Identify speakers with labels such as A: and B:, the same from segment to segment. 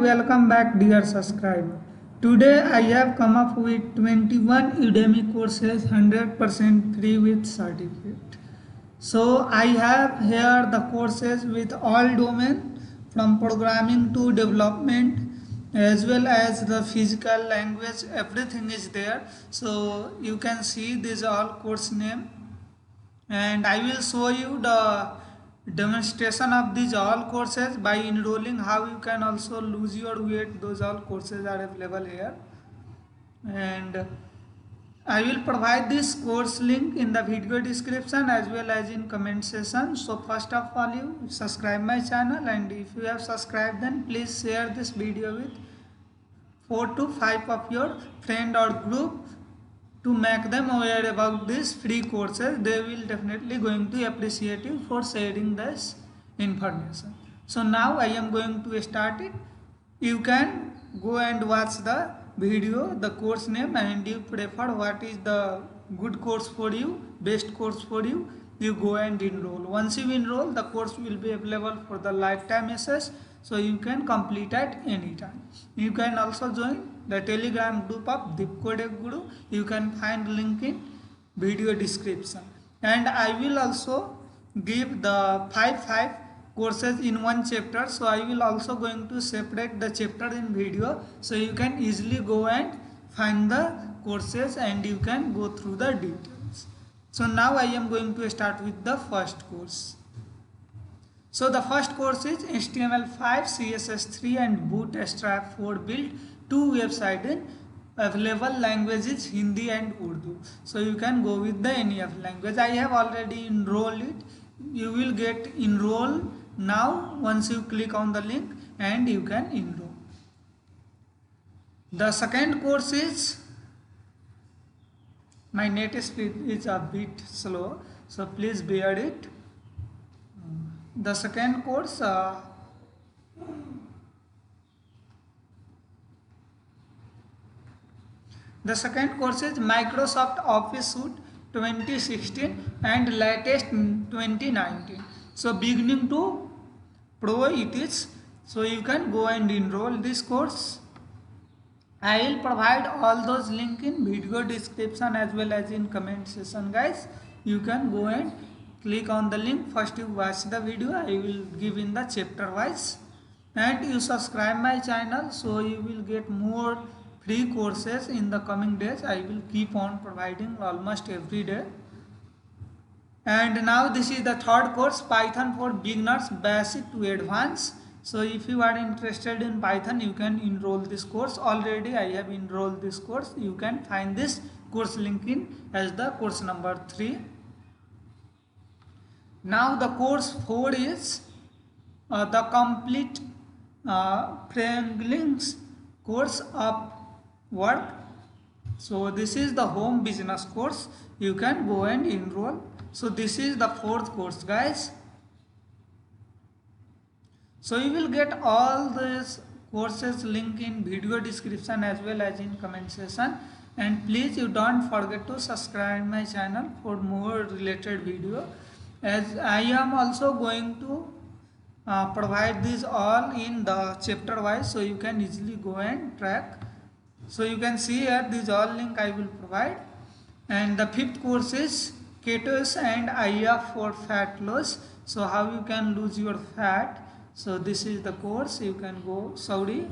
A: welcome back dear subscriber. Today I have come up with 21 Udemy courses 100% free with certificate. So I have here the courses with all domain from programming to development as well as the physical language, everything is there. So you can see this all course name, and I will show you the demonstration of these all courses by enrolling, how you can also lose your weight. Those all courses are available here, and I will provide this course link in the video description as well as in comment section. So first of all, you subscribe my channel, and if you have subscribed then please share this video with 4 to 5 of your friend or group to make them aware about these free courses. They will definitely going to appreciate you for sharing this information. So now I am going to start it. You can go and watch the video, the course name, and you prefer what is the good course for you, best course for you. You go and enroll. Once you enroll, the course will be available for the lifetime access, so you can complete at any time. You can also join the Telegram group of Deep Codec Guru. You can find link in video description, and I will also give the 5 courses in one chapter. So I will also going to separate the chapter in video, so you can easily go and find the courses and you can go through the details. So now I am going to start with the first course. So the first course is HTML5, CSS3 and Bootstrap 4 build 2 websites in available languages Hindi and Urdu. So you can go with the any of language. I have already enrolled it. You will get enroll now once you click on the link, and you can enroll. The second course is, my net speed is a bit slow, so please bear it. The second course is Microsoft Office Suite 2016 and latest 2019. So beginning to pro it is. So you can go and enroll this course. I will provide all those link in video description as well as in comment section, guys. You can go and click on the link. First you watch the video. I will give in the chapter wise, and you subscribe my channel, so you will get more free courses in the coming days. I will keep on providing almost every day. And now this is the third course, Python for beginners, basic to advanced. So if you are interested in Python, you can enroll this course. Already I have enrolled this course. You can find this course link in as the course number 3. Now the course 4 is the complete Franklin's course of work. So this is the home business course. You can go and enroll. So this is the fourth course, guys. So you will get all these courses link in video description as well as in comment section. And please you don't forget to subscribe my channel for more related video, as I am also going to provide these all in the chapter wise, so you can easily go and track. So you can see here these all link I will provide. And the fifth course is Ketos and IF for fat loss. So how you can lose your fat. So this is the course. You can go. Sorry.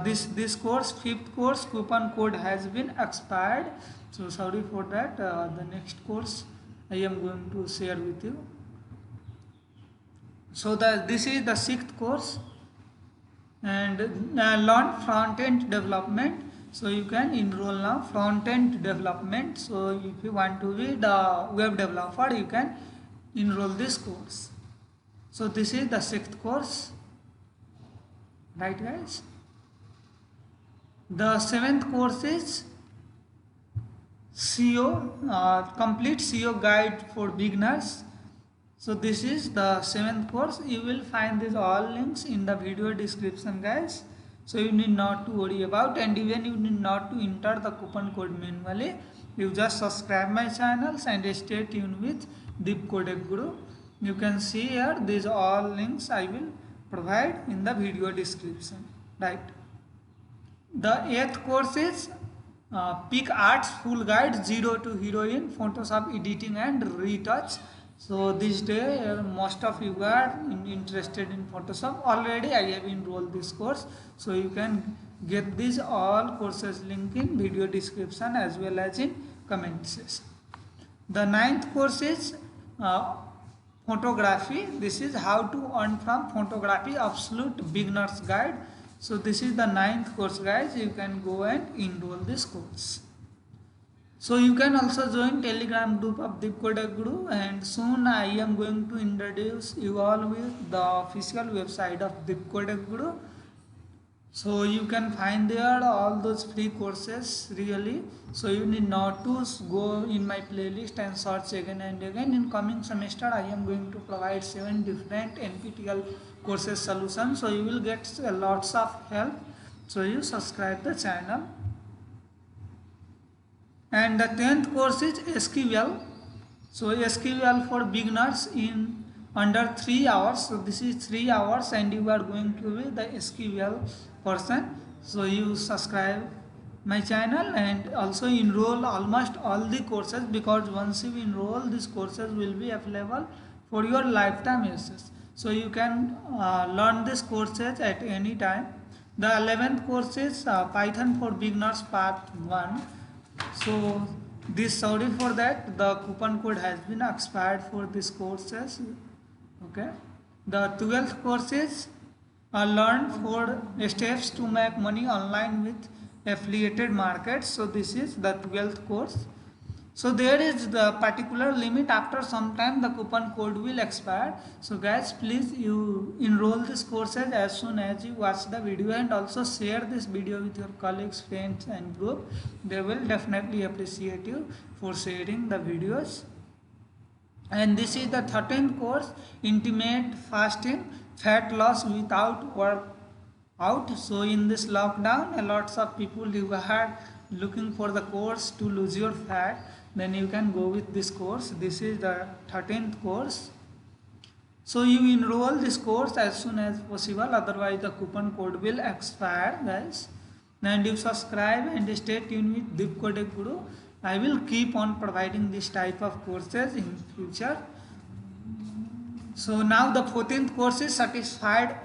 A: This course, fifth course, coupon code has been expired. So sorry for that. The next course I am going to share with you. So this is the sixth course, and learn front-end development. So you can enroll now front-end development. So if you want to be the web developer, you can enroll this course. So this is the sixth course, right, guys? The seventh course is SEO, complete SEO guide for beginners. So this is the seventh course. You will find these all links in the video description, guys. So you need not to worry about, and even you need not to enter the coupon code manually. You just subscribe my channels and stay tuned with Deep Codec Guru. You can see here these all links I will provide in the video description, right? The 8th course is PicArt's full guide 0 to hero in Photoshop editing and retouch. So this day most of you are interested in Photoshop. Already I have enrolled this course, so you can get these all courses link in video description as well as in comment section. The 9th course is photography. This is how to earn from photography, absolute beginner's guide. So this is the 9th course, guys. You can go and enroll this course. So you can also join Telegram group of Deep Kodak Guru, and soon I am going to introduce you all with the official website of Deep Kodak Guru. So you can find there all those free courses really. So you need not to go in my playlist and search again and again. In coming semester I am going to provide 7 different NPTEL courses solutions, so you will get lots of help. So you subscribe the channel. And the 10th course is SQL. So SQL for beginners in under 3 hours. So this is 3 hours and you are going to be the SQL person. So you subscribe my channel and also enroll almost all the courses, because once you enroll, these courses will be available for your lifetime access. So you can learn these courses at any time. The 11th course is Python for beginners part 1. So this, sorry for that, the coupon code has been expired for these courses. Okay. The 12th course is learn 4 steps to make money online with affiliated markets. So this is the 12th course. So there is the particular limit. After some time the coupon code will expire. So guys, please you enroll these courses as soon as you watch the video, and also share this video with your colleagues, friends and group. They will definitely appreciate you for sharing the videos. And this is the 13th course, intimate fasting, fat loss without workout. So in this lockdown, lots of people who are looking for the course to lose your fat, then you can go with this course. This is the 13th course. So you enroll this course as soon as possible, otherwise the coupon code will expire, guys. And you subscribe and stay tuned with Deep Kodak Guru. I will keep on providing this type of courses in future. So now the 14th course is certified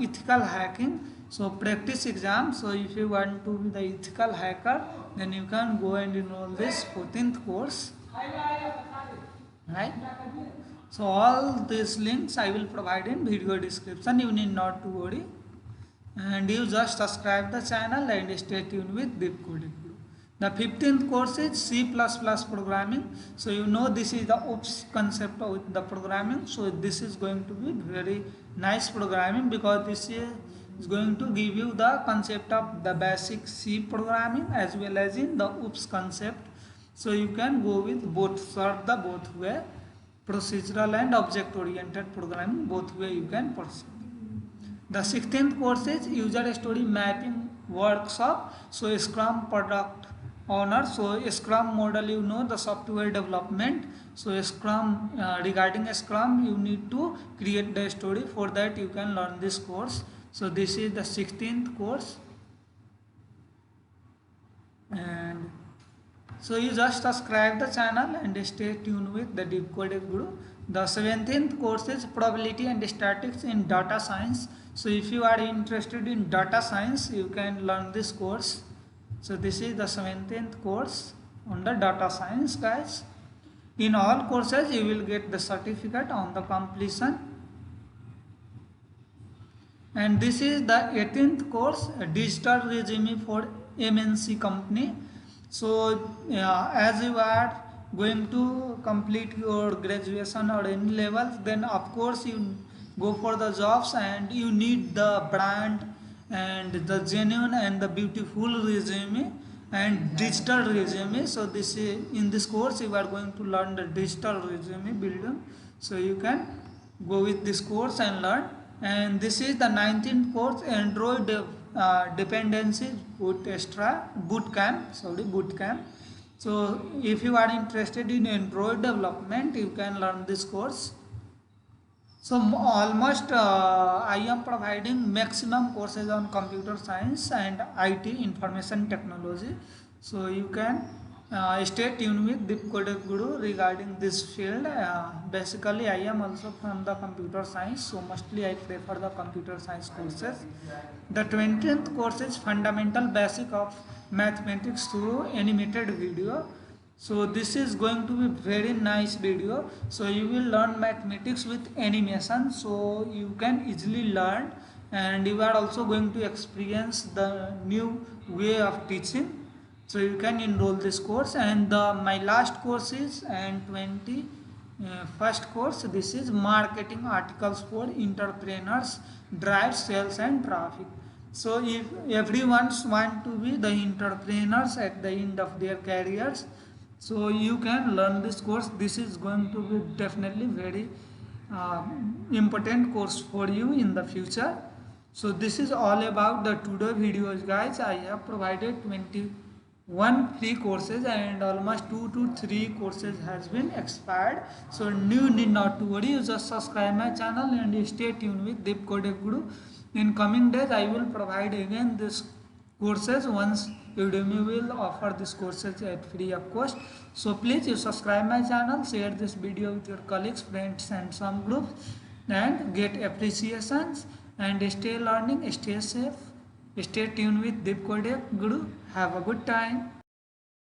A: ethical hacking. So practice exam. So if you want to be the ethical hacker, then you can go and enroll this 14th course, right? So all these links I will provide in video description. You need not to worry, and you just subscribe the channel and stay tuned with Deep Kodak Guru. The 15th course is C++ programming. So you know this is the OOPS concept of the programming. So this is going to be very nice programming, because this is going to give you the concept of the basic C programming as well as in the OOPS concept. So you can go with both, serve the both way, procedural and object oriented programming, both way you can pursue. The 16th course is user story mapping workshop. So Scrum product owner. So Scrum model, you know, the software development. So Scrum, regarding Scrum, you need to create the story. For that you can learn this course. So this is the 16th course, and so you just subscribe the channel and stay tuned with the Deep Kodak Guru. The 17th course is probability and statistics in data science. So if you are interested in data science, you can learn this course. So this is the 17th course on the data science, guys. In all courses you will get the certificate on the completion. And this is the 18th course, digital resume for MNC company. So as you are going to complete your graduation or any levels, then of course you go for the jobs, and you need the brand and the genuine and the beautiful resume and digital resume. So this is, in this course you are going to learn the digital resume building. So you can go with this course and learn. And this is the 19th course, Android dependencies bootcamp. So if you are interested in Android development, you can learn this course. So almost I am providing maximum courses on computer science and IT information technology. So you can stay tuned with Deepcodec Guru regarding this field. Basically I am also from the computer science, so mostly I prefer the computer science courses. The 20th course is fundamental basic of mathematics through animated video. So this is going to be very nice video. So you will learn mathematics with animation, so you can easily learn, and you are also going to experience the new way of teaching. So you can enroll this course, and my last course is and 20 first course, this is marketing articles for entrepreneurs, drive sales and traffic. So if everyone want to be the entrepreneurs at the end of their careers, so you can learn this course. This is going to be definitely very important course for you in the future. So this is all about the today videos, guys. I have provided 21 free courses and almost 2 to 3 courses has been expired. So you need not to worry. You just subscribe my channel and stay tuned with Deepcodec Guru. In coming days I will provide again this courses once Udemy will offer these courses at free of cost. So please you subscribe my channel, share this video with your colleagues, friends and some groups, and get appreciations, and stay learning, stay safe, stay tuned with Deepcodec Guru. Have a good time.